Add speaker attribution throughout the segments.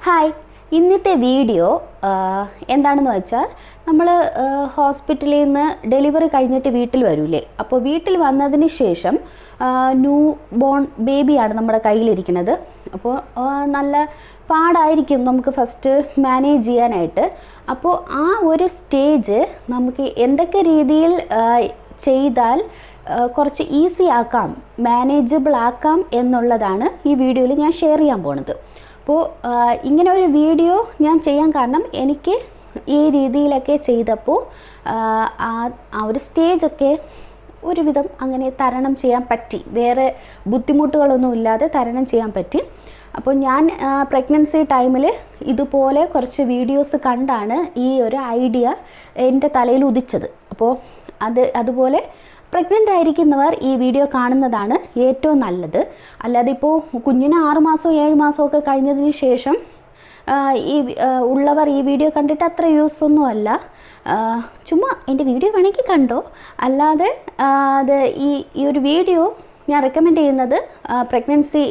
Speaker 1: Hi, ഇന്നത്തെ video എന്താണെന്ന് വെച്ചാൽ നമ്മൾ ഹോസ്പിറ്റലിൽ നിന്ന് ഡെലിവറി കഴിഞ്ഞിട്ട് വീട്ടിൽ വരൂലേ, അപ്പോൾ വീട്ടിൽ വന്നതിന് ശേഷം ന്യൂ ബോൺ ബേബിയാണ് നമ്മുടെ കയ്യിലിരിക്കുന്നത്. അപ്പോൾ നല്ല പാടായിരിക്കും നമുക്ക് ഫസ്റ്റ് മാനേജ് ചെയ്യാനായിട്ട്. അപ്പോൾ ആ ഒരു സ്റ്റേജ് നമുക്ക് എന്തൊക്കെ രീതിയിൽ ചെയ്താൽ കുറച്ച് ഈസി ആക്കാം, മാനേജബിൾ ആക്കാം എന്നുള്ളതാണ് ഈ വീഡിയോയിൽ ഞാൻ ഷെയർ ചെയ്യാൻ പോണത്. അപ്പോൾ ഇങ്ങനെ ഒരു വീഡിയോ ഞാൻ ചെയ്യാൻ കാരണം എനിക്ക് ഈ രീതിയിലൊക്കെ ചെയ്തപ്പോൾ ആ ഒരു സ്റ്റേജൊക്കെ ഒരുവിധം അങ്ങനെ തരണം ചെയ്യാൻ പറ്റി, വേറെ ബുദ്ധിമുട്ടുകളൊന്നും ഇല്ലാതെ തരണം ചെയ്യാൻ പറ്റി. അപ്പോൾ ഞാൻ പ്രഗ്നൻസി ടൈമിൽ ഇതുപോലെ കുറച്ച് വീഡിയോസ് കണ്ടാണ് ഈ ഒരു ഐഡിയ എൻ്റെ തലയിൽ ഉദിച്ചത്. അപ്പോൾ അതുപോലെ പ്രഗ്നൻ്റ് ആയിരിക്കുന്നവർ ഈ വീഡിയോ കാണുന്നതാണ് ഏറ്റവും നല്ലത്. അല്ലാതെ ഇപ്പോൾ കുഞ്ഞിന് 6 മാസമോ 7 മാസമോ ഒക്കെ കഴിഞ്ഞതിന് ശേഷം ഉള്ളവർ ഈ വീഡിയോ കണ്ടിട്ട് അത്ര യൂസ് ഒന്നും അല്ല. ചുമ്മാ എൻ്റെ വീഡിയോ വേണമെങ്കിൽ കണ്ടോ, അല്ലാതെ ഈ ഒരു വീഡിയോ ഞാൻ റെക്കമെൻഡ് ചെയ്യുന്നത് പ്രഗ്നൻസി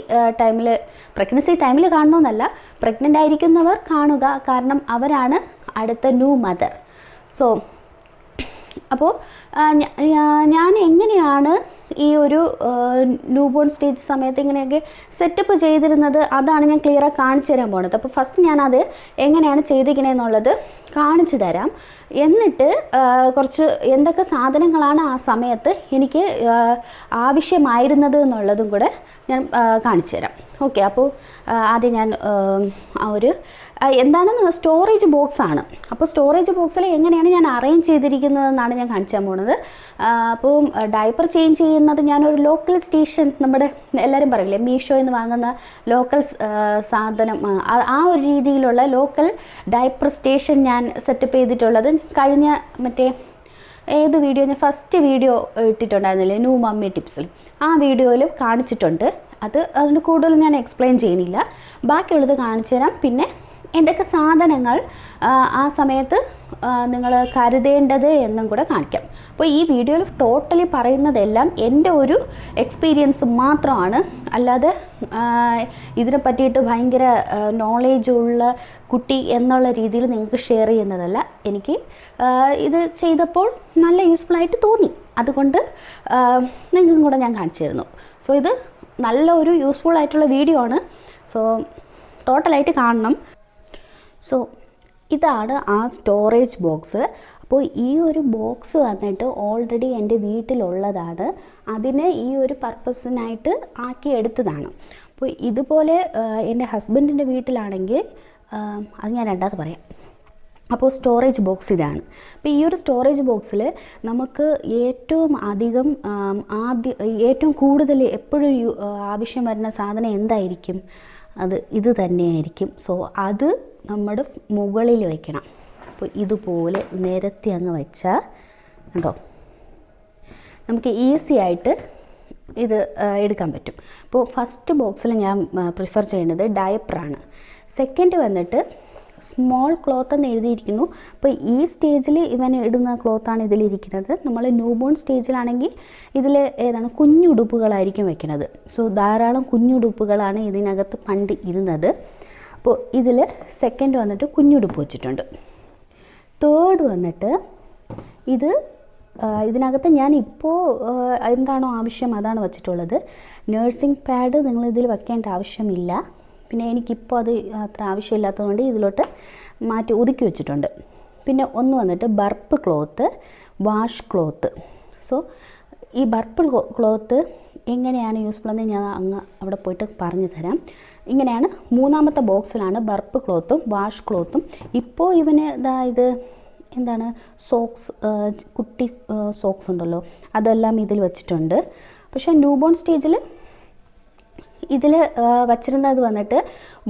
Speaker 1: ടൈമിൽ കാണണമെന്നല്ല, പ്രഗ്നൻ്റ് ആയിരിക്കുന്നവർ കാണുക. കാരണം അവരാണ് അടുത്ത ന്യൂ മദർ. സോ അപ്പോൾ ഞാൻ എങ്ങനെയാണ് ഈ ഒരു ന്യൂ ബോൺ സ്റ്റേജ് സമയത്ത് ഇങ്ങനെയൊക്കെ സെറ്റപ്പ് ചെയ്തിരുന്നത്, അതാണ് ഞാൻ ക്ലിയറായി കാണിച്ചു തരാൻ പോകുന്നത്. അപ്പോൾ ഫസ്റ്റ് ഞാനത് എങ്ങനെയാണ് ചെയ്തിരിക്കണമെന്നുള്ളത് കാണിച്ചു തരാം. എന്നിട്ട് കുറച്ച് എന്തൊക്കെ സാധനങ്ങളാണ് ആ സമയത്ത് എനിക്ക് ആവശ്യമായിരുന്നത് എന്നുള്ളതും കൂടെ ഞാൻ കാണിച്ചു തരാം. ഓക്കെ, അപ്പോൾ ആദ്യം ഞാൻ എന്താണെന്ന് സ്റ്റോറേജ് ബോക്സാണ്. അപ്പോൾ സ്റ്റോറേജ് ബോക്സിൽ എങ്ങനെയാണ് ഞാൻ അറേഞ്ച് ചെയ്തിരിക്കുന്നതെന്നാണ് ഞാൻ കാണിച്ചു തരാൻ പോകുന്നത്. അപ്പോൾ ഡയപ്പർ ചേഞ്ച് ചെയ്യുന്നത് ഞാനൊരു ലോക്കൽ സ്റ്റേഷൻ, നമ്മുടെ എല്ലാവരും പറയില്ലേ മീഷോ എന്ന് വാങ്ങുന്ന ലോക്കൽ സാധനം, ആ ഒരു രീതിയിലുള്ള ലോക്കൽ ഡയപ്പർ സ്റ്റേഷൻ ഞാൻ സെറ്റപ്പ് ചെയ്തിട്ടുള്ളത് കഴിഞ്ഞ ഏത് വീഡിയോ ഞാൻ ഫസ്റ്റ് വീഡിയോ ഇട്ടിട്ടുണ്ടായിരുന്നില്ലേ, ന്യൂ മമ്മി ടിപ്സിൽ, ആ വീഡിയോയിൽ കാണിച്ചിട്ടുണ്ട്. അതിന് കൂടുതൽ ഞാൻ എക്സ്പ്ലെയിൻ ചെയ്യുന്നില്ല, ബാക്കിയുള്ളത് കാണിച്ചു തരാം. പിന്നെ എന്തൊക്കെ സാധനങ്ങൾ ആ സമയത്ത് നിങ്ങൾ കരുതേണ്ടത് എന്നും കൂടെ കാണിക്കാം. അപ്പോൾ ഈ വീഡിയോയിൽ ടോട്ടലി പറയുന്നതെല്ലാം എൻ്റെ ഒരു എക്സ്പീരിയൻസ് മാത്രമാണ്, അല്ലാതെ ഇതിനെ പറ്റിയിട്ട് ഭയങ്കര നോളേജ് ഉള്ള കുട്ടി എന്നുള്ള രീതിയിൽ നിങ്ങൾക്ക് ഷെയർ ചെയ്യുന്നതല്ല. എനിക്ക് ഇത് ചെയ്തപ്പോൾ നല്ല യൂസ്ഫുള്ളായിട്ട് തോന്നി, അതുകൊണ്ട് നിങ്ങൾക്കും കൂടെ ഞാൻ കാണിച്ചു തരുന്നു. സോ ഇത് നല്ല ഒരു യൂസ്ഫുൾ ആയിട്ടുള്ള വീഡിയോ ആണ്. സോ ടോട്ടലായിട്ട് കാണണം. സോ ഇതാണ് ആ സ്റ്റോറേജ് ബോക്സ്. അപ്പോൾ ഈ ഒരു ബോക്സ് വന്നിട്ട് ഓൾറെഡി എൻ്റെ വീട്ടിലുള്ളതാണ്, അതിനെ ഈ ഒരു പർപ്പസിനായിട്ട് ആക്കിയെടുത്തതാണ്. അപ്പോൾ ഇതുപോലെ എൻ്റെ ഹസ്ബൻഡിൻ്റെ വീട്ടിലാണെങ്കിൽ അത് ഞാൻ രണ്ടാമത് പറയാം. അപ്പോൾ സ്റ്റോറേജ് ബോക്സ് ഇതാണ്. അപ്പോൾ ഈ ഒരു സ്റ്റോറേജ് ബോക്സിൽ നമുക്ക് ഏറ്റവും കൂടുതൽ എപ്പോഴും ആവശ്യം വരുന്ന സാധനം എന്തായിരിക്കും, ഇത് തന്നെയായിരിക്കും. സോ അത് നമ്മുടെ മുകളിൽ വയ്ക്കണം. അപ്പോൾ ഇതുപോലെ നിരത്തി അങ്ങ് വെച്ചാൽ കണ്ടോ, നമുക്ക് ഈസി ആയിട്ട് ഇത് എടുക്കാൻ പറ്റും. അപ്പോൾ ഫസ്റ്റ് ബോക്സിൽ ഞാൻ പ്രിഫർ ചെയ്യുന്നത് ഡയപ്പറാണ്. സെക്കൻഡ് വന്നിട്ട് സ്മോൾ ക്ലോത്ത് എന്ന് എഴുതിയിരിക്കുന്നു. അപ്പോൾ ഈ സ്റ്റേജിൽ ഇവൻ ഇടുന്ന ക്ലോത്താണ് ഇതിലിരിക്കുന്നത്. നമ്മൾ ന്യൂ ബോൺ സ്റ്റേജിലാണെങ്കിൽ ഇതിൽ ഏതാണ് കുഞ്ഞുടുപ്പുകളായിരിക്കും വെക്കുന്നത്. സോ ധാരാളം കുഞ്ഞുടുപ്പുകളാണ് ഇതിനകത്ത് പണ്ട് ഇരുന്നത്. അപ്പോൾ ഇതിൽ സെക്കൻഡ് വന്നിട്ട് കുഞ്ഞുടുപ്പ് വെച്ചിട്ടുണ്ട്. തേർഡ് വന്നിട്ട് ഇതിനകത്ത് ഞാൻ ഇപ്പോൾ എന്താണോ ആവശ്യം അതാണ് വെച്ചിട്ടുള്ളത്. നേഴ്സിംഗ് പാഡ് നിങ്ങളിതിൽ വെക്കേണ്ട ആവശ്യമില്ല. പിന്നെ എനിക്കിപ്പോൾ അത് അത്ര ആവശ്യമില്ലാത്തതുകൊണ്ട് ഇതിലോട്ട് മാറ്റി ഒതുക്കി വെച്ചിട്ടുണ്ട്. പിന്നെ ഒന്ന് വന്നിട്ട് burp cloth, wash cloth. So ഈ ബർപ്പ് ക്ലോത്ത് എങ്ങനെയാണ് യൂസ്ഫുൾ എന്ന് ഞാൻ അവിടെ പോയിട്ട് പറഞ്ഞു തരാം. ഇങ്ങനെയാണ് മൂന്നാമത്തെ ബോക്സിലാണ് ബർപ്പ് ക്ലോത്തും വാഷ് ക്ലോത്തും. ഇപ്പോൾ ഇവന് ഇത് എന്താണ് സോക്സ്, കുട്ടി സോക്സ് ഉണ്ടല്ലോ, അതെല്ലാം ഇതിൽ വെച്ചിട്ടുണ്ട്. പക്ഷേ ന്യൂ ബോൺ സ്റ്റേജിൽ ഇതിൽ വച്ചിരുന്നത് വന്നിട്ട്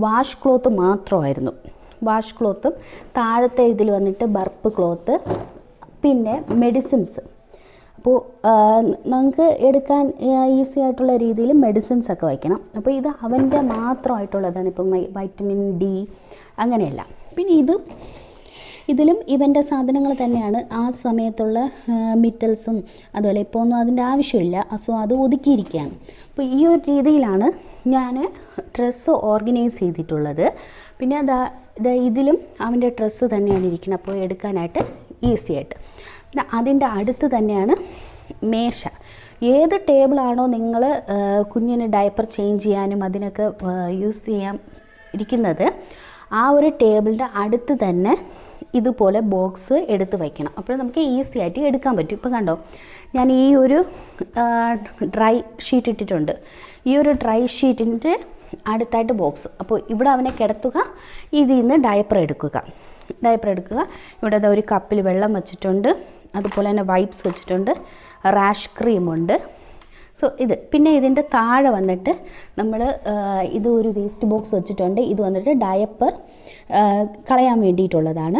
Speaker 1: വാഷ് ക്ലോത്ത് മാത്രമായിരുന്നു. വാഷ് ക്ലോത്തും താഴത്തെ ഇതിൽ വന്നിട്ട് ബർപ്പ് ക്ലോത്ത്, പിന്നെ മെഡിസിൻസ്. അപ്പോൾ നമുക്ക് എടുക്കാൻ ഈസി ആയിട്ടുള്ള രീതിയിൽ മെഡിസിൻസ് ഒക്കെ വയ്ക്കണം. അപ്പോൾ ഇത് അവൻ്റെ മാത്രമായിട്ടുള്ളതാണ്. ഇപ്പം വൈറ്റമിൻ ഡി അങ്ങനെയല്ല. പിന്നെ ഇതിലും ഇവൻ്റെ സാധനങ്ങൾ തന്നെയാണ്. ആ സമയത്തുള്ള മിറ്റൽസും അതുപോലെ ഇപ്പോൾ ഒന്നും അതിൻ്റെ ആവശ്യമില്ല. സോ അത് ഒതുക്കിയിരിക്കുകയാണ്. അപ്പോൾ ഈ ഒരു രീതിയിലാണ് ഞാൻ ഡ്രസ്സ് ഓർഗനൈസ് ചെയ്തിട്ടുള്ളത്. പിന്നെ ഇതിലും അവൻ്റെ ഡ്രസ്സ് തന്നെയാണ് ഇരിക്കുന്നത്, അപ്പോൾ എടുക്കാനായിട്ട് ഈസി ആയിട്ട്. പിന്നെ അതിൻ്റെ അടുത്ത് തന്നെയാണ് മേശ. ഏത് ടേബിളാണോ നിങ്ങൾ കുഞ്ഞിന് ഡയപ്പർ ചേഞ്ച് ചെയ്യാനും അതിനൊക്കെ യൂസ് ചെയ്യാൻ ഇരിക്കുന്നത്, ആ ഒരു ടേബിളിൻ്റെ അടുത്ത് തന്നെ ഇതുപോലെ ബോക്സ് എടുത്ത് വയ്ക്കണം. അപ്പോൾ നമുക്ക് ഈസി ആയിട്ട് എടുക്കാൻ പറ്റും. ഇപ്പോൾ കണ്ടോ, ഞാൻ ഈ ഒരു ഡ്രൈ ഷീറ്റ് ഇട്ടിട്ടുണ്ട്. ഈ ഒരു ഡ്രൈ ഷീറ്റിൻ്റെ അടുത്തായിട്ട് ബോക്സ്. അപ്പോൾ ഇവിടെ അവനെ കിടത്തുക, ഇതിൽ നിന്ന് ഡയപ്പർ എടുക്കുക. ഇവിടെ ഒരു കപ്പിൽ വെള്ളം വെച്ചിട്ടുണ്ട്, അതുപോലെ തന്നെ വൈപ്സ് വെച്ചിട്ടുണ്ട്, റാഷ് ക്രീമുണ്ട്. സോ പിന്നെ ഇതിൻ്റെ താഴെ വന്നിട്ട് നമ്മൾ ഇത് ഒരു വേസ്റ്റ് ബോക്സ് വെച്ചിട്ടുണ്ട്. ഇത് വന്നിട്ട് ഡയപ്പർ കളയാൻ വേണ്ടിയിട്ടുള്ളതാണ്.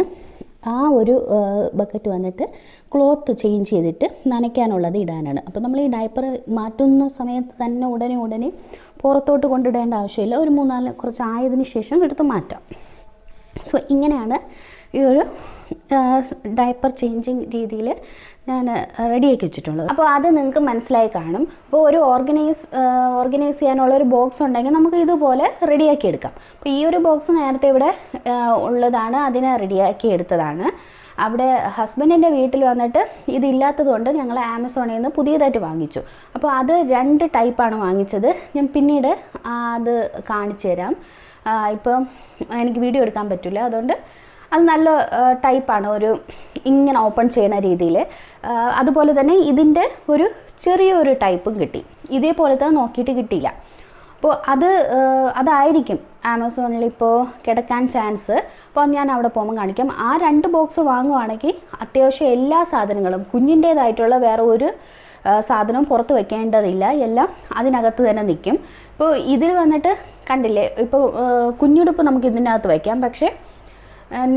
Speaker 1: ആ ഒരു ബക്കറ്റ് വന്നിട്ട് ക്ലോത്ത് ചേഞ്ച് ചെയ്തിട്ട് നനയ്ക്കാനുള്ളത് ഇടാനാണ്. അപ്പോൾ നമ്മൾ ഈ ഡയപ്പർ മാറ്റുന്ന സമയത്ത് തന്നെ ഉടനെ പുറത്തോട്ട് കൊണ്ടിടേണ്ട ആവശ്യമില്ല. ഒരു 3-4 കുറച്ച് ആയതിന് ശേഷം എടുത്ത് മാറ്റാം. സോ ഇങ്ങനെയാണ് ഈ ഒരു ഡയപ്പർ ചേഞ്ചിങ് രീതിയിൽ ഞാൻ റെഡിയാക്കി വെച്ചിട്ടുള്ളത്. അപ്പോൾ അത് നിങ്ങൾക്ക് മനസ്സിലായി കാണും. അപ്പോൾ ഒരു ഓർഗനൈസ് ചെയ്യാനുള്ള ഒരു ബോക്സ് ഉണ്ടെങ്കിൽ നമുക്ക് ഇതുപോലെ റെഡിയാക്കി എടുക്കാം. അപ്പോൾ ഈ ഒരു ബോക്സ് നേരത്തെ ഇവിടെ ഉള്ളതാണ്, അതിനെ റെഡിയാക്കി എടുത്തതാണ്. അവിടെ ഹസ്ബൻഡിൻ്റെ വീട്ടിൽ വന്നിട്ട് ഇതില്ലാത്തതുകൊണ്ട് ഞങ്ങൾ ആമസോണിൽ നിന്ന് പുതിയതായിട്ട് വാങ്ങിച്ചു. അപ്പോൾ അത് 2 ടൈപ്പാണ് വാങ്ങിച്ചത്. ഞാൻ പിന്നീട് അത് കാണിച്ചു തരാം. ഇപ്പം എനിക്ക് വീഡിയോ എടുക്കാൻ പറ്റില്ല, അതുകൊണ്ട് അത് നല്ല ടൈപ്പാണ്, ഒരു ഇങ്ങനെ ഓപ്പൺ ചെയ്യുന്ന രീതിയിൽ. അതുപോലെ തന്നെ ഇതിൻ്റെ ഒരു ചെറിയൊരു ടൈപ്പും കിട്ടി. ഇതേപോലത്തെ നോക്കിയിട്ട് കിട്ടിയില്ല. അപ്പോൾ അതായിരിക്കും ആമസോണിൽ ഇപ്പോൾ കിടക്കാൻ ചാൻസ്. അപ്പോൾ ഞാൻ അവിടെ പോകുമ്പോൾ കാണിക്കാം. ആ 2 ബോക്സ് വാങ്ങുവാണെങ്കിൽ അത്യാവശ്യം എല്ലാ സാധനങ്ങളും, കുഞ്ഞിൻ്റേതായിട്ടുള്ള വേറെ ഒരു സാധനവും പുറത്ത് വെക്കേണ്ടതില്ല, എല്ലാം അതിനകത്ത് തന്നെ നിൽക്കും. ഇപ്പോൾ ഇതിൽ വന്നിട്ട് കണ്ടില്ലേ, ഇപ്പോൾ കുഞ്ഞുടുപ്പ് നമുക്ക് ഇതിൻ്റെ അകത്ത് വയ്ക്കാം. പക്ഷേ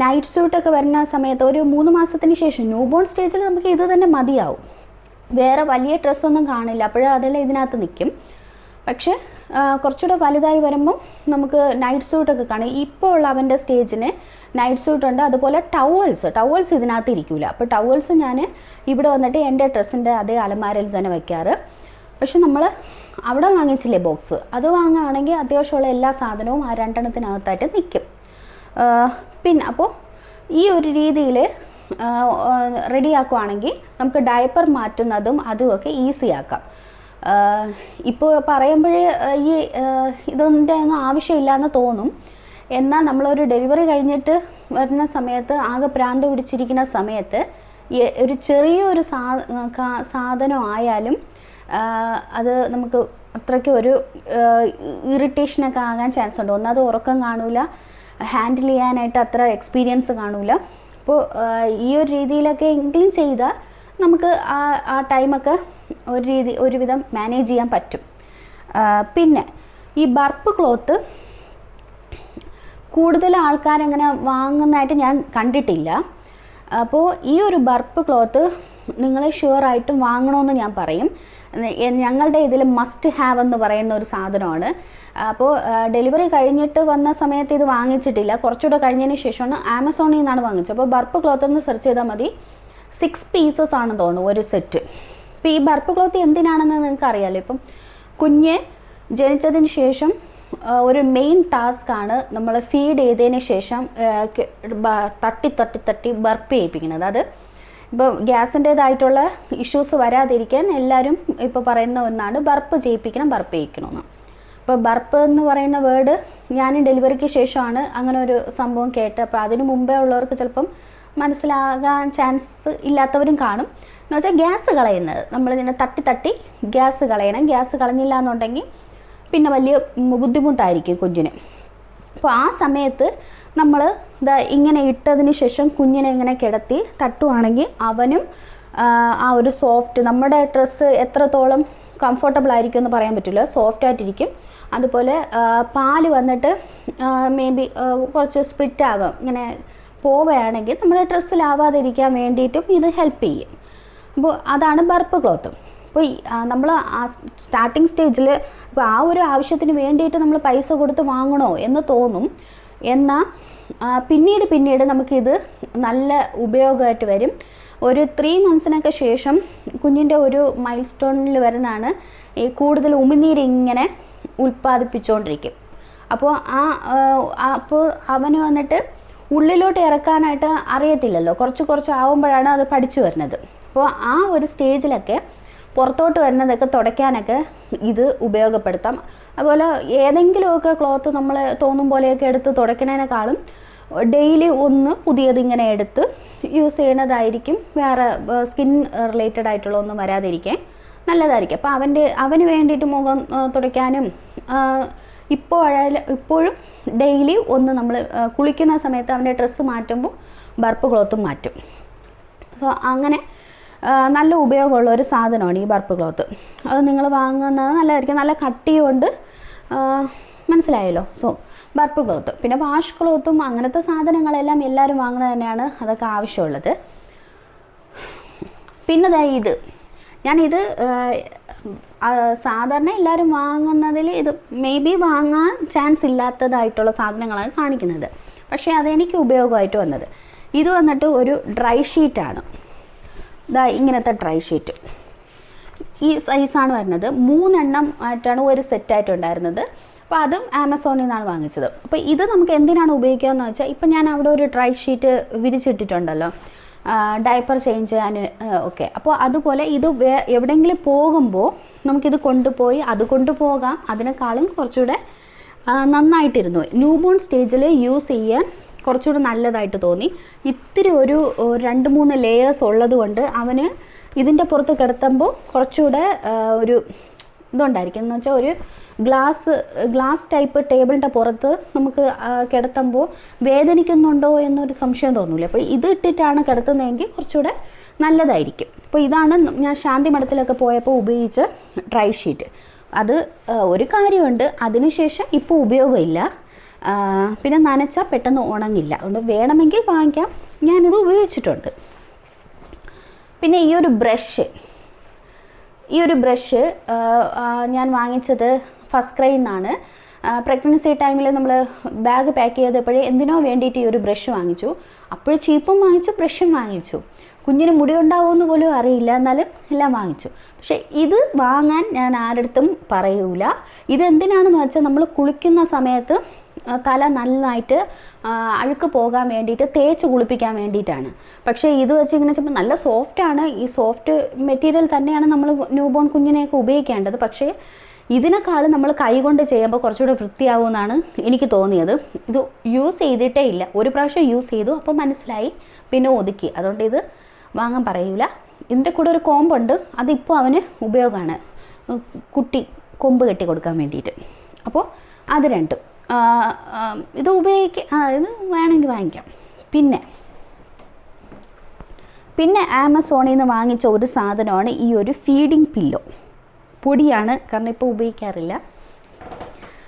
Speaker 1: നൈറ്റ് സ്യൂട്ടൊക്കെ വരുന്ന സമയത്ത് ഒരു 3 മാസത്തിന് ശേഷം ന്യൂ ബോൺ സ്റ്റേജിൽ നമുക്ക് ഇത് തന്നെ മതിയാവും. വേറെ വലിയ ഡ്രസ്സൊന്നും കാണില്ല, അപ്പോഴും അതെല്ലാം ഇതിനകത്ത് നിൽക്കും. പക്ഷേ കുറച്ചുകൂടെ വലുതായി വരുമ്പം നമുക്ക് നൈറ്റ് സ്യൂട്ടൊക്കെ കാണും. ഇപ്പോൾ ഉള്ള അവൻ്റെ സ്റ്റേജിന് നൈറ്റ് സ്യൂട്ടുണ്ട്. അതുപോലെ ടവൽസ് ഇതിനകത്ത് ഇരിക്കില്ല. അപ്പോൾ ടവൽസ് ഞാൻ ഇവിടെ വന്നിട്ട് എൻ്റെ ഡ്രസ്സിൻ്റെ അതേ അലമാരയിൽ തന്നെ വയ്ക്കാറ്. പക്ഷെ നമ്മൾ അവിടെ വാങ്ങിച്ചില്ലേ ബോക്സ്, അത് വാങ്ങുകയാണെങ്കിൽ അത്യാവശ്യമുള്ള എല്ലാ സാധനവും ആ 2 എണ്ണത്തിനകത്തായിട്ട് നിൽക്കും. പിന്നെ അപ്പോൾ ഈ ഒരു രീതിയിൽ റെഡിയാക്കുവാണെങ്കിൽ നമുക്ക് ഡയപ്പർ മാറ്റുന്നതും അതുമൊക്കെ ഈസി ആക്കാം. ഇപ്പോൾ പറയുമ്പോഴേ ഇതിൻ്റെ ഒന്നും ആവശ്യമില്ലയെന്ന് തോന്നും. എന്നാൽ നമ്മളൊരു ഡെലിവറി കഴിഞ്ഞിട്ട് വരുന്ന സമയത്ത് ആകെ പ്രാന്ത് പിടിച്ചിരിക്കുന്ന സമയത്ത് ഒരു ചെറിയൊരു സാധനം ആയാലും അത് നമുക്ക് അത്രയ്ക്ക് ഒരു ഇറിറ്റേഷനൊക്കെ ആകാൻ ചാൻസ് ഉണ്ട്. ഒന്നത് ഉറക്കം കാണൂല, ഹാൻഡിൽ ചെയ്യാനായിട്ട് അത്ര എക്സ്പീരിയൻസ് കാണൂല. അപ്പോൾ ഈ ഒരു രീതിയിലൊക്കെ എങ്കിലും ചെയ്താൽ നമുക്ക് ആ ടൈമൊക്കെ ഒരുവിധം മാനേജ് ചെയ്യാൻ പറ്റും. പിന്നെ ഈ ബർപ്പ് ക്ലോത്ത് കൂടുതൽ ആൾക്കാരങ്ങനെ വാങ്ങുന്നതായിട്ട് ഞാൻ കണ്ടിട്ടില്ല. അപ്പോൾ ഈ ഒരു ബർപ്പ് ക്ലോത്ത് നിങ്ങൾ ഷുവറായിട്ടും വാങ്ങണമെന്ന് ഞാൻ പറയും. ഞങ്ങളുടെ ഇതിൽ മസ്റ്റ് ഹാവ് എന്ന് പറയുന്ന ഒരു സാധനമാണ്. അപ്പോൾ ഡെലിവറി കഴിഞ്ഞിട്ട് വന്ന സമയത്ത് ഇത് വാങ്ങിച്ചിട്ടില്ല, കുറച്ചുകൂടെ കഴിഞ്ഞതിന് ശേഷമാണ് ആമസോണിൽ നിന്നാണ് വാങ്ങിച്ചത്. അപ്പോൾ ബർപ്പ് ക്ലോത്ത് എന്ന് സെർച്ച് ചെയ്താൽ മതി. 6 പീസസ് ആണെന്ന് തോന്നുന്നു ഒരു സെറ്റ്. ഇപ്പോൾ ഈ ബർപ്പ് ക്ലോത്ത് എന്തിനാണെന്ന് നിങ്ങൾക്ക് അറിയാമല്ലോ. ഇപ്പം കുഞ്ഞ് ജനിച്ചതിന് ശേഷം ഒരു മെയിൻ ടാസ്ക്കാണ് നമ്മൾ ഫീഡ് ചെയ്തതിന് ശേഷം തട്ടി ബർപ്പ് ചെയ്യിപ്പിക്കുന്നത്. അത് ഇപ്പോൾ ഗ്യാസിൻ്റേതായിട്ടുള്ള ഇഷ്യൂസ് വരാതിരിക്കാൻ എല്ലാവരും ഇപ്പോൾ പറയുന്ന ഒന്നാണ് ബർപ്പ് ചെയ്യിക്കണമെന്ന്. അപ്പോൾ ബർപ്പ് എന്ന് പറയുന്ന വേർഡ് ഞാൻ ഡെലിവറിക്ക് ശേഷമാണ് അങ്ങനെ ഒരു സംഭവം കേട്ടത്. അപ്പോൾ അതിന് മുമ്പേ ഉള്ളവർക്ക് ചിലപ്പം മനസ്സിലാകാൻ ചാൻസ് ഇല്ലാത്തവരും കാണും. എന്ന് വെച്ചാൽ ഗ്യാസ് കളയുന്നത്, നമ്മളിതിനെ തട്ടി ഗ്യാസ് കളയണം. ഗ്യാസ് കളഞ്ഞില്ല എന്നുണ്ടെങ്കിൽ പിന്നെ വലിയ ബുദ്ധിമുട്ടായിരിക്കും കുഞ്ഞിന്. അപ്പോൾ ആ സമയത്ത് നമ്മൾ ഇങ്ങനെ ഇട്ടതിന് ശേഷം കുഞ്ഞിനെ ഇങ്ങനെ കിടത്തി തട്ടുവാണെങ്കിൽ അവനും ആ ഒരു സോഫ്റ്റ്, നമ്മുടെ ഡ്രസ്സ് എത്രത്തോളം കംഫർട്ടബിൾ ആയിരിക്കും എന്ന് പറയാൻ പറ്റില്ല, സോഫ്റ്റ് ആയിട്ടിരിക്കും. അതുപോലെ പാല് വന്നിട്ട് മേ ബി കുറച്ച് സ്പ്ലിറ്റ് ആവാം, ഇങ്ങനെ പോവുകയാണെങ്കിൽ നമ്മുടെ ഡ്രസ്സിലാവാതിരിക്കാൻ വേണ്ടിയിട്ടും ഇത് ഹെൽപ്പ് ചെയ്യും. അപ്പോൾ അതാണ് ബർപ്പ് ക്ലോത്ത്. അപ്പോൾ നമ്മൾ ആ സ്റ്റാർട്ടിങ് സ്റ്റേജിൽ ഇപ്പോൾ ആ ഒരു ആവശ്യത്തിന് വേണ്ടിയിട്ട് നമ്മൾ പൈസ കൊടുത്ത് വാങ്ങണോ എന്ന് തോന്നും. എന്നാൽ പിന്നീട് നമുക്കിത് നല്ല ഉപയോഗമായിട്ട് വരും. ഒരു 3 മന്ത്സിനൊക്കെ ശേഷം കുഞ്ഞിൻ്റെ ഒരു മൈൽ സ്റ്റോണിൽ വരുന്നതാണ് ഈ കൂടുതൽ ഉമിനീര് ഇങ്ങനെ ഉൽപ്പാദിപ്പിച്ചുകൊണ്ടിരിക്കും. അപ്പോൾ അപ്പോൾ അവന് വന്നിട്ട് ഉള്ളിലോട്ട് ഇറക്കാനായിട്ട് അറിയത്തില്ലല്ലോ, കുറച്ച് ആവുമ്പോഴാണ് അത് പഠിച്ചു വരുന്നത്. അപ്പോൾ ആ ഒരു സ്റ്റേജിലൊക്കെ പുറത്തോട്ട് വരുന്നതൊക്കെ തുടയ്ക്കാനൊക്കെ ഇത് ഉപയോഗപ്പെടുത്താം. അതുപോലെ ഏതെങ്കിലുമൊക്കെ ക്ലോത്ത് നമ്മൾ തോന്നും പോലെയൊക്കെ എടുത്ത് തുടയ്ക്കുന്നതിനേക്കാളും ഡെയിലി ഒന്ന് പുതിയതിങ്ങനെ എടുത്ത് യൂസ് ചെയ്യണതായിരിക്കും, വേറെ സ്കിൻ റിലേറ്റഡ് ആയിട്ടുള്ള ഒന്നും വരാതിരിക്കാൻ നല്ലതായിരിക്കും. അപ്പോൾ അവന് വേണ്ടിയിട്ട് മുഖം തുടയ്ക്കാനും ഇപ്പോഴും ഡെയിലി ഒന്ന് നമ്മൾ കുളിക്കുന്ന സമയത്ത് അവൻ്റെ ഡ്രസ്സ് മാറ്റുമ്പോൾ ബർപ്പ് ക്ലോത്തും മാറ്റും. സോ അങ്ങനെ നല്ല ഉപയോഗമുള്ള ഒരു സാധനമാണ് ഈ ബർപ്പ് ക്ലോത്ത്. അത് നിങ്ങൾ വാങ്ങുന്നത് നല്ലതായിരിക്കും, നല്ല കട്ടിയുണ്ട്, മനസ്സിലായല്ലോ. സോ ബർപ്പ് ക്ലോത്ത്, പിന്നെ വാഷ് ക്ലോത്തും അങ്ങനത്തെ സാധനങ്ങളെല്ലാം എല്ലാവരും വാങ്ങുന്നത് തന്നെയാണ്, അതൊക്കെ ആവശ്യമുള്ളത്. പിന്നെ ഞാനിത് സാധാരണ എല്ലാവരും വാങ്ങുന്നതിൽ ഇത് മേ ബി വാങ്ങാൻ ചാൻസ് ഇല്ലാത്തതായിട്ടുള്ള സാധനങ്ങളാണ് കാണിക്കുന്നത്, പക്ഷേ അതെനിക്ക് ഉപയോഗമായിട്ട് വന്നത്. ഇത് വന്നിട്ട് ഒരു ഡ്രൈ ഷീറ്റാണ്. ഇങ്ങനത്തെ ഡ്രൈ ഷീറ്റ് ഈ സൈസാണ് വരുന്നത്. 3 എണ്ണം ആയിട്ടാണ് ഒരു സെറ്റായിട്ടുണ്ടായിരുന്നത്. അപ്പോൾ അതും ആമസോണിൽ നിന്നാണ് വാങ്ങിച്ചത്. അപ്പോൾ ഇത് നമുക്ക് എന്തിനാണ് ഉപയോഗിക്കുകയെന്ന് വെച്ചാൽ, ഇപ്പം ഞാൻ അവിടെ ഒരു ഡ്രൈ ഷീറ്റ് വിരിച്ചിട്ടിട്ടുണ്ടല്ലോ ഡയപ്പർ ചേഞ്ച് ചെയ്യാൻ ഒക്കെ. അപ്പോൾ അതുപോലെ ഇത് എവിടെയെങ്കിലും പോകുമ്പോൾ നമുക്കിത് കൊണ്ടുപോയി അത് കൊണ്ടുപോകാം. അതിനേക്കാളും കുറച്ചുകൂടെ നന്നായിട്ടിരുന്നു. ന്യൂബോൺ സ്റ്റേജിൽ യൂസ് ചെയ്യാൻ കുറച്ചുകൂടെ നല്ലതായിട്ട് തോന്നി. ഇത്തിരി ഒരു 2-3 ലെയേഴ്സ് ഉള്ളത് കൊണ്ട് അവന് ഇതിൻ്റെ പുറത്ത് കിടത്തുമ്പോൾ കുറച്ചുകൂടെ ഒരു ഇതുണ്ടായിരിക്കും. എന്ന് വെച്ചാൽ ഒരു ഗ്ലാസ് ടൈപ്പ് ടേബിളിൻ്റെ പുറത്ത് നമുക്ക് കിടത്തുമ്പോൾ വേദനിക്കുന്നുണ്ടോ എന്നൊരു സംശയം തോന്നില്ല. അപ്പോൾ ഇത് ഇട്ടിട്ടാണ് കിടത്തുന്നതെങ്കിൽ കുറച്ചുകൂടെ നല്ലതായിരിക്കും. അപ്പോൾ ഇതാണ് ഞാൻ ശാന്തി മഠത്തിലൊക്കെ പോയപ്പോൾ ഉപയോഗിച്ച ഡ്രൈ ഷീറ്റ്. അത് ഒരു കാര്യമുണ്ട്, അതിനുശേഷം ഇപ്പോൾ ഉപയോഗമില്ല. പിന്നെ നനച്ചാൽ പെട്ടെന്ന് ഉണങ്ങില്ല. അതുകൊണ്ട് വേണമെങ്കിൽ വാങ്ങിക്കാം, ഞാനിത് ഉപയോഗിച്ചിട്ടുണ്ട്. പിന്നെ ഈ ഒരു ബ്രഷ് ഞാൻ വാങ്ങിച്ചത് ഫസ്റ്റ് ക്രൈയിൽ നിന്നാണ്. പ്രഗ്നൻസി ടൈമിൽ നമ്മൾ ബാഗ് പാക്ക് ചെയ്തപ്പോഴേ എന്തിനോ വേണ്ടിയിട്ട് ഈ ഒരു ബ്രഷ് വാങ്ങിച്ചു. അപ്പോൾ ചീപ്പും വാങ്ങിച്ചു, ബ്രഷും വാങ്ങിച്ചു. കുഞ്ഞിന് മുടി ഉണ്ടാവുമെന്ന് പോലും അറിയില്ല, എന്നാലും എല്ലാം വാങ്ങിച്ചു. പക്ഷേ ഇത് വാങ്ങാൻ ഞാൻ ആരടുത്തും പറയൂല. ഇതെന്തിനാണെന്ന് വെച്ചാൽ നമ്മൾ കുളിക്കുന്ന സമയത്ത് തല നന്നായിട്ട് അഴുക്ക് പോകാൻ വേണ്ടിയിട്ട് തേച്ച് കുളിപ്പിക്കാൻ വേണ്ടിയിട്ടാണ്. പക്ഷേ ഇത് വെച്ച് ഇങ്ങനെ വെച്ചപ്പോൾ നല്ല സോഫ്റ്റാണ്. ഈ സോഫ്റ്റ് മെറ്റീരിയൽ തന്നെയാണ് നമ്മൾ ന്യൂബോൺ കുഞ്ഞിനെയൊക്കെ ഉപയോഗിക്കേണ്ടത്. പക്ഷേ ഇതിനേക്കാളും നമ്മൾ കൈകൊണ്ട് ചെയ്യുമ്പോൾ കുറച്ചുകൂടെ വൃത്തിയാവുമെന്നാണ് എനിക്ക് തോന്നിയത്. ഇത് യൂസ് ചെയ്തിട്ടേ ഇല്ല, ഒരു പ്രാവശ്യം യൂസ് ചെയ്തു, അപ്പോൾ മനസ്സിലായി, പിന്നെ ഒതുക്കി. അതുകൊണ്ട് ഇത് വാങ്ങാൻ പറയൂല. ഇതിൻ്റെ കൂടെ ഒരു കോമ്പുണ്ട്, അതിപ്പോൾ അവന് ഉപയോഗമാണ്, കുട്ടി കൊമ്പ് കെട്ടി കൊടുക്കാൻ വേണ്ടിയിട്ട്. അപ്പോൾ അത് രണ്ടും ഇത് ഇത് വേണമെങ്കിൽ വാങ്ങിക്കാം. പിന്നെ ആമസോണിൽ നിന്ന് വാങ്ങിച്ച ഒരു സാധനമാണ് ഈ ഒരു ഫീഡിങ് പില്ലോ. പൊടിയാണ്, കാരണം ഇപ്പോൾ ഉപയോഗിക്കാറില്ല.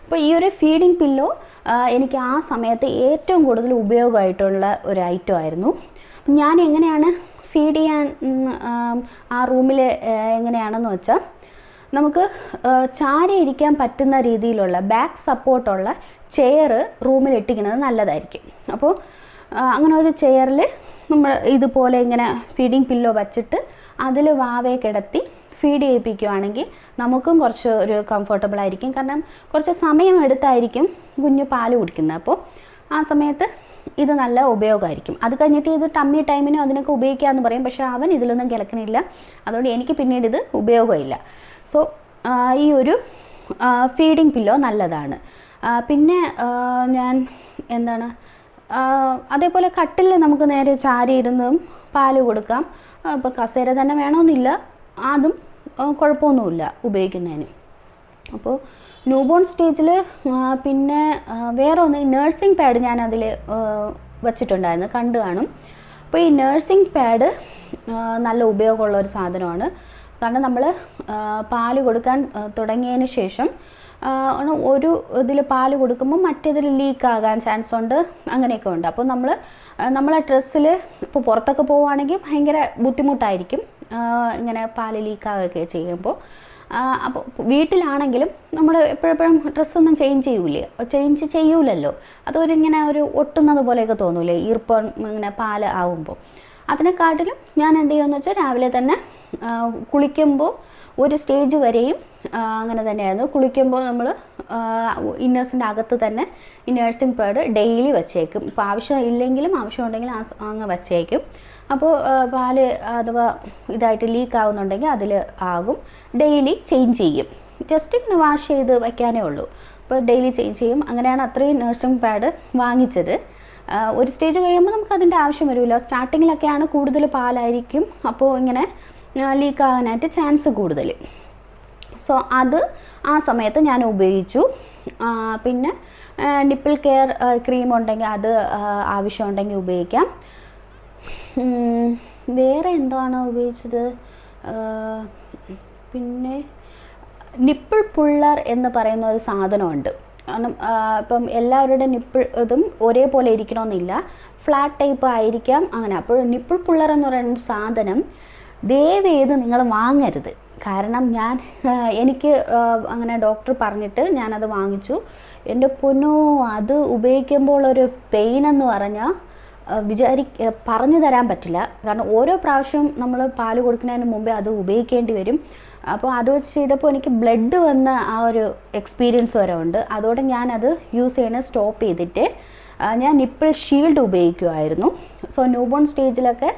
Speaker 1: അപ്പോൾ ഈ ഒരു ഫീഡിങ് പില്ലോ എനിക്ക് ആ സമയത്ത് ഏറ്റവും കൂടുതൽ ഉപയോഗമായിട്ടുള്ള ഒരു ഐറ്റം ആയിരുന്നു. ഞാൻ എങ്ങനെയാണ് ഫീഡ് ചെയ്യാൻ ആ റൂമിൽ എങ്ങനെയാണെന്ന് വെച്ചാൽ, നമുക്ക് ചാരി ഇരിക്കാൻ പറ്റുന്ന രീതിയിലുള്ള ബാക്ക് സപ്പോർട്ടുള്ള ചെയർ റൂമിൽ ഇട്ടിക്കുന്നത് നല്ലതായിരിക്കും. അപ്പോൾ അങ്ങനെ ഒരു ചെയറിൽ നമ്മൾ ഇതുപോലെ ഇങ്ങനെ ഫീഡിങ് പില്ലോ വച്ചിട്ട് അതിൽ വാവയെ കിടത്തി ഫീഡ് ചെയ്യിപ്പിക്കുകയാണെങ്കിൽ നമുക്കും കുറച്ച് ഒരു കംഫർട്ടബിൾ ആയിരിക്കും. കാരണം കുറച്ച് സമയം എടുത്തായിരിക്കും കുഞ്ഞ് പാല് കുടിക്കുന്നത്. അപ്പോൾ ആ സമയത്ത് ഇത് നല്ല ഉപയോഗമായിരിക്കും. അത് കഴിഞ്ഞിട്ട് ഇത് ടമ്മി ടൈമിനും അതിനൊക്കെ ഉപയോഗിക്കാമെന്ന് പറയും, പക്ഷേ അവൻ ഇതിലൊന്നും കിടക്കണില്ല. അതുകൊണ്ട് എനിക്ക് പിന്നീട് ഇത് ഉപയോഗമില്ല. സോ ഈ ഒരു ഫീഡിങ് പില്ലോ നല്ലതാണ്. പിന്നെ ഞാൻ അതേപോലെ കട്ടിൽ നമുക്ക് നേരെ ചാരി ഇരുന്നും പാല് കൊടുക്കാം. ഇപ്പോൾ കസേര തന്നെ വേണമെന്നില്ല, അതും കുഴപ്പമൊന്നുമില്ല ഉപയോഗിക്കുന്നതിന്. അപ്പോൾ ന്യൂബോൺ സ്റ്റേജിൽ പിന്നെ വേറെ ഒന്ന് നേഴ്സിംഗ് പാഡ് ഞാൻ അതിൽ വച്ചിട്ടുണ്ടായിരുന്നു, കണ്ടു കാണും. അപ്പോൾ ഈ നേഴ്സിംഗ് പാഡ് നല്ല ഉപയോഗമുള്ള ഒരു സാധനമാണ്. കാരണം നമ്മൾ പാല് കൊടുക്കാൻ തുടങ്ങിയതിന് ശേഷം ഒരു ഇതിൽ പാല് കൊടുക്കുമ്പോൾ മറ്റേതിൽ ലീക്കാകാൻ ചാൻസ് ഉണ്ട്, അങ്ങനെയൊക്കെ ഉണ്ട്. അപ്പോൾ നമ്മളെ ഡ്രസ്സിൽ ഇപ്പോൾ പുറത്തൊക്കെ പോവുകയാണെങ്കിൽ ഭയങ്കര ബുദ്ധിമുട്ടായിരിക്കും ഇങ്ങനെ പാല് ലീക്കാവുകയൊക്കെ ചെയ്യുമ്പോൾ. അപ്പോൾ വീട്ടിലാണെങ്കിലും നമ്മൾ എപ്പോഴെപ്പോഴും ഡ്രസ്സൊന്നും ചേഞ്ച് ചെയ്യൂലല്ലോ. അതൊരിങ്ങനെ ഒരു ഒട്ടുന്നത് പോലെയൊക്കെ തോന്നൂലേ ഈർപ്പം ഇങ്ങനെ പാല് ആവുമ്പോൾ. അതിനെക്കാട്ടിലും ഞാൻ എന്ത് ചെയ്യുമെന്ന് വെച്ചാൽ രാവിലെ തന്നെ കുളിക്കുമ്പോൾ ഒരു സ്റ്റേജ് വരെയും അങ്ങനെ തന്നെയായിരുന്നു. കുളിക്കുമ്പോൾ നമ്മൾ ഇന്നേഴ്സിൻ്റെ അകത്ത് തന്നെ ഈ നഴ്സിംഗ് പാഡ് ഡെയിലി വച്ചേക്കും. ഇപ്പോൾ ആവശ്യം ഇല്ലെങ്കിലും ആവശ്യമുണ്ടെങ്കിലും അങ്ങ് വച്ചേക്കും. അപ്പോൾ പാല് അഥവാ ഇതായിട്ട് ലീക്ക് ആവുന്നുണ്ടെങ്കിൽ അതിൽ ആകും. ഡെയിലി ചേഞ്ച് ചെയ്യും. ജസ്റ്റ് ഇങ്ങനെ വാഷ് ചെയ്ത് വയ്ക്കാനേ ഉള്ളൂ. അപ്പോൾ ഡെയിലി ചേഞ്ച് ചെയ്യും. അങ്ങനെയാണ് അത്രയും നഴ്സിംഗ് പാഡ് വാങ്ങിച്ചത്. ഒരു സ്റ്റേജ് കഴിയുമ്പോൾ നമുക്ക് അതിൻ്റെ ആവശ്യം വരില്ല. സ്റ്റാർട്ടിങ്ങിലൊക്കെയാണ് കൂടുതൽ പാലായിരിക്കും, അപ്പോൾ ഇങ്ങനെ ലീക്ക് ആകാനായിട്ട് ചാൻസ് കൂടുതൽ. സോ അത് ആ സമയത്ത് ഞാൻ ഉപയോഗിച്ചു. പിന്നെ നിപ്പിൾ കെയർ ക്രീം ഉണ്ടെങ്കിൽ അത് ആവശ്യമുണ്ടെങ്കിൽ ഉപയോഗിക്കാം. വേറെ എന്താണ് ഉപയോഗിച്ചത്? പിന്നെ നിപ്പിൾ പുള്ളർ എന്ന് പറയുന്ന ഒരു സാധനമുണ്ട്. കാരണം ഇപ്പം എല്ലാവരുടെ നിപ്പിൾ ഇതും ഒരേപോലെ ഇരിക്കണമെന്നില്ല, ഫ്ലാറ്റ് ടൈപ്പ് ആയിരിക്കാം അങ്ങനെ. അപ്പോൾ നിപ്പിൾ പുള്ളർ എന്ന് പറയുന്ന സാധനം ദയവേത് നിങ്ങൾ വാങ്ങരുത്. കാരണം എനിക്ക് അങ്ങനെ ഡോക്ടർ പറഞ്ഞിട്ട് ഞാനത് വാങ്ങിച്ചു. എൻ്റെ പൊന്നോ, അത് ഉപയോഗിക്കുമ്പോൾ ഒരു പെയിൻ എന്ന് പറഞ്ഞാൽ പറഞ്ഞു തരാൻ പറ്റില്ല. കാരണം ഓരോ പ്രാവശ്യം നമ്മൾ പാല് കൊടുക്കുന്നതിന് മുമ്പേ അത് ഉപയോഗിക്കേണ്ടി വരും. അപ്പോൾ അത് വെച്ച് ചെയ്തപ്പോൾ എനിക്ക് ബ്ലഡ് വന്ന ആ ഒരു എക്സ്പീരിയൻസ് വരെ ഉണ്ട്. അതോടെ ഞാനത് യൂസ് ചെയ്യണത് സ്റ്റോപ്പ് ചെയ്തിട്ട് ഞാൻ നിപ്പിൾ ഷീൽഡ് ഉപയോഗിക്കുമായിരുന്നു. സോ ന്യൂബോൺ സ്റ്റേജിലൊക്കെ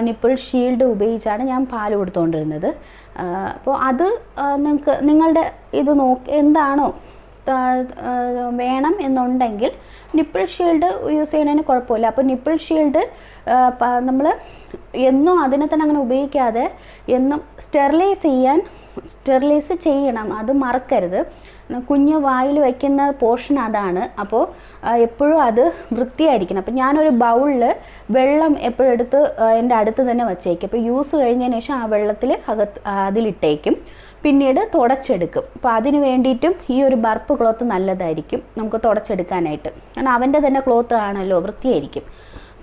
Speaker 1: നിപ്പിൾ ഷീൽഡ് ഉപയോഗിച്ചാണ് ഞാൻ പാല് കൊടുത്തുകൊണ്ടിരുന്നത്. അപ്പോൾ അത് നിങ്ങളുടെ ഇത് എന്താണോ വേണം എന്നുണ്ടെങ്കിൽ നിപ്പിൾ ഷീൽഡ് യൂസ് ചെയ്യുന്നതിന് കുഴപ്പമില്ല. അപ്പോൾ നിപ്പിൾ ഷീൽഡ് നമ്മൾ എന്നും അതിനെ തന്നെ അങ്ങനെ ഉപയോഗിക്കാതെ എന്നും സ്റ്റെറിലൈസ് ചെയ്യണം. അത് മറക്കരുത്. കുഞ്ഞ് വായിൽ വയ്ക്കുന്ന പോർഷൻ അതാണ്. അപ്പോൾ എപ്പോഴും അത് വൃത്തിയായിരിക്കണം. അപ്പോൾ ഞാനൊരു ബൗളിൽ വെള്ളം എപ്പോഴും എടുത്ത് എൻ്റെ അടുത്ത് തന്നെ വച്ചേക്കും. അപ്പോൾ യൂസ് കഴിഞ്ഞതിന് ശേഷം ആ വെള്ളത്തിൽ അതിലിട്ടേക്കും. പിന്നീട് തുടച്ചെടുക്കും. അപ്പോൾ അതിന് വേണ്ടിയിട്ടും ഈ ഒരു ബർപ്പ് ക്ലോത്ത് നല്ലതായിരിക്കും നമുക്ക് തുടച്ചെടുക്കാനായിട്ട്. കാരണം അവൻ്റെ തന്നെ ക്ലോത്ത് ആണല്ലോ, വൃത്തിയായിരിക്കും.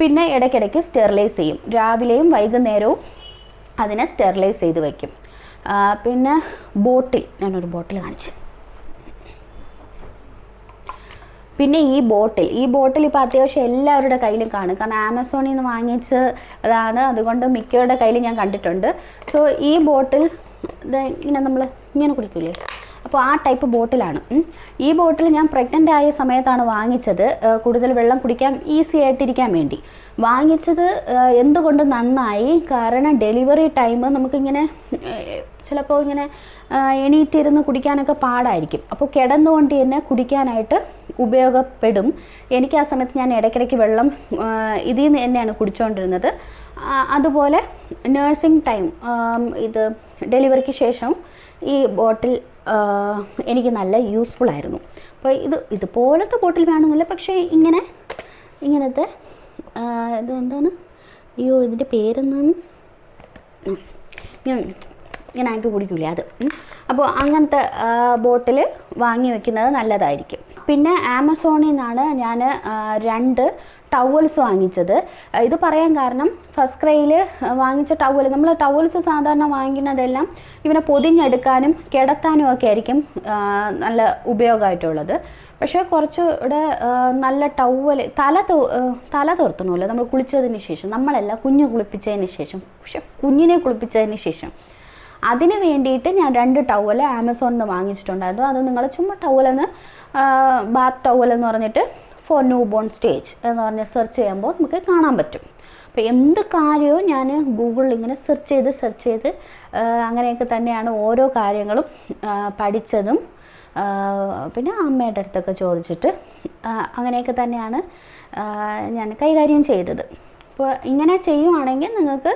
Speaker 1: പിന്നെ ഇടയ്ക്കിടയ്ക്ക് സ്റ്റെറിലൈസ് ചെയ്യും. രാവിലെയും വൈകുന്നേരവും അതിനെ സ്റ്റെറിലൈസ് ചെയ്ത് വയ്ക്കും. പിന്നെ ഞാനൊരു ബോട്ടിൽ കാണിച്ചു. പിന്നെ ഈ ബോട്ടിൽ ഇപ്പോൾ അത്യാവശ്യം എല്ലാവരുടെ കയ്യിലും കാണും. കാരണം ആമസോണിൽ നിന്ന് വാങ്ങിച്ചതാണ്, അതുകൊണ്ട് മിക്കവരുടെ കയ്യിൽ ഞാൻ കണ്ടിട്ടുണ്ട്. സോ ഈ ബോട്ടിൽ ഇങ്ങനെ നമ്മൾ ഇങ്ങനെ കുടിക്കില്ലേ, അപ്പോൾ ആ ടൈപ്പ് ബോട്ടിലാണ്. ഈ ബോട്ടിൽ ഞാൻ പ്രഗ്നൻ്റ് ആയ സമയത്താണ് വാങ്ങിച്ചത്. കൂടുതൽ വെള്ളം കുടിക്കാൻ ഈസി ആയിട്ടിരിക്കാൻ വേണ്ടി വാങ്ങിച്ചത്. എന്തുകൊണ്ട് നന്നായി, കാരണം ഡെലിവറി ടൈം നമുക്കിങ്ങനെ ചിലപ്പോൾ ഇങ്ങനെ എണീറ്റിരുന്ന് കുടിക്കാനൊക്കെ പാടായിരിക്കും. അപ്പോൾ കിടന്നുകൊണ്ട് തന്നെ കുടിക്കാനായിട്ട് ഉപയോഗപ്പെടും. എനിക്ക് ആ സമയത്ത് ഞാൻ ഇടയ്ക്കിടയ്ക്ക് വെള്ളം ഇതിൽ നിന്ന് തന്നെയാണ് കുടിച്ചുകൊണ്ടിരുന്നത്. അതുപോലെ നഴ്സിംഗ് ടൈം ഇത് ഡെലിവറിക്ക് ശേഷം ഈ ബോട്ടിൽ എനിക്ക് നല്ല യൂസ്ഫുൾ ആയിരുന്നു. അപ്പോൾ ഇതുപോലത്തെ ബോട്ടിൽ വേണമെന്നില്ല, പക്ഷേ ഇങ്ങനത്തെ ഇതെന്താണ്, ഇതിൻ്റെ പേരെന്താണ്, ഞാൻ ആക്കി കുടിക്കില്ലേ അത്. അപ്പോൾ അങ്ങനത്തെ ബോട്ടിൽ വാങ്ങി വയ്ക്കുന്നത് നല്ലതായിരിക്കും. പിന്നെ ആമസോണിൽ നിന്നാണ് ഞാൻ 2 ടവൽസ് വാങ്ങിച്ചത്. ഇത് പറയാൻ കാരണം ഫസ്റ്റ് ക്രൈയിൽ വാങ്ങിച്ച നമ്മൾ ടവൽസ് സാധാരണ വാങ്ങിക്കുന്നതെല്ലാം ഇവനെ പൊതിഞ്ഞെടുക്കാനും കിടത്താനും ഒക്കെ ആയിരിക്കും നല്ല ഉപയോഗമായിട്ടുള്ളത്. പക്ഷേ കുറച്ചുകൂടെ നല്ല തല തോർത്തണമല്ലോ നമ്മൾ കുളിച്ചതിന് ശേഷം, നമ്മളല്ല കുഞ്ഞ് കുളിപ്പിച്ചതിന് ശേഷം, പക്ഷെ കുഞ്ഞിനെ കുളിപ്പിച്ചതിന് ശേഷം അതിന് വേണ്ടിയിട്ട് ഞാൻ 2 ടവൽ ആമസോണിൽ നിന്ന് വാങ്ങിച്ചിട്ടുണ്ടായിരുന്നു. അത് നിങ്ങൾ ചുമ്മാ ടവലെന്ന് ബാത്ത് ടവൽ എന്ന് പറഞ്ഞിട്ട് ഫോർ ന്യൂ ബോൺ സ്റ്റേജ് എന്ന് പറഞ്ഞ് സെർച്ച് ചെയ്യുമ്പോൾ നമുക്ക് കാണാൻ പറ്റും. അപ്പോൾ എന്ത് കാര്യവും ഞാൻ ഗൂഗിളിൽ ഇങ്ങനെ സെർച്ച് ചെയ്ത് അങ്ങനെയൊക്കെ തന്നെയാണ് ഓരോ കാര്യങ്ങളും പഠിച്ചതും. പിന്നെ അമ്മയുടെ അടുത്തൊക്കെ ചോദിച്ചിട്ട് അങ്ങനെയൊക്കെ തന്നെയാണ് ഞാൻ കൈകാര്യം ചെയ്തത്. അപ്പോൾ ഇങ്ങനെ ചെയ്യുവാണെങ്കിൽ നിങ്ങൾക്ക്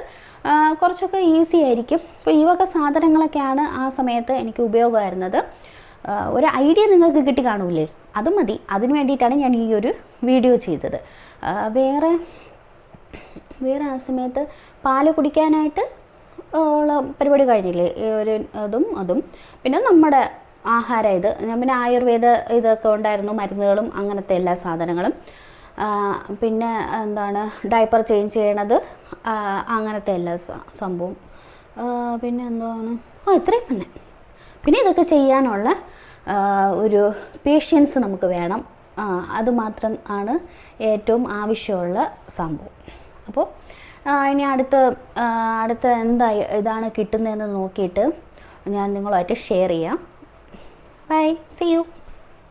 Speaker 1: കുറച്ചൊക്കെ ഈസി ആയിരിക്കും. അപ്പോൾ ഈ വക സാധനങ്ങളൊക്കെയാണ് ആ സമയത്ത് എനിക്ക് ഉപയോഗമായിരുന്നത്. ഒരു ഐഡിയ നിങ്ങൾക്ക് കിട്ടി കാണൂലേ, അത് മതി. അതിന് വേണ്ടിയിട്ടാണ് ഞാൻ ഈ ഒരു വീഡിയോ ചെയ്തത്. വേറെ ആ സമയത്ത് പാല് കുടിക്കാനായിട്ട് ഉള്ള പരിപാടി കഴിഞ്ഞില്ലേ, അതും പിന്നെ നമ്മുടെ ആഹാരം പിന്നെ ആയുർവേദ ഇതൊക്കെ ഉണ്ടായിരുന്നു, മരുന്നുകളും അങ്ങനത്തെ എല്ലാ സാധനങ്ങളും. പിന്നെ എന്താണ് ഡയപ്പർ ചേഞ്ച് ചെയ്യണത്, അങ്ങനത്തെ എല്ലാ സംഭവം. പിന്നെ എന്താണ് ഇത്രയും തന്നെ. പിന്നെ ഇതൊക്കെ ചെയ്യാനുള്ള ഒരു പേഷ്യൻസ് നമുക്ക് വേണം. അതുമാത്രം ആണ് ഏറ്റവും ആവശ്യമുള്ള സംഭവം. അപ്പോൾ ഇനി അടുത്ത ഇതാണ് കിട്ടുന്നതെന്ന് നോക്കിയിട്ട് ഞാൻ നിങ്ങളുമായിട്ട് ഷെയർ ചെയ്യാം. Bye, see U.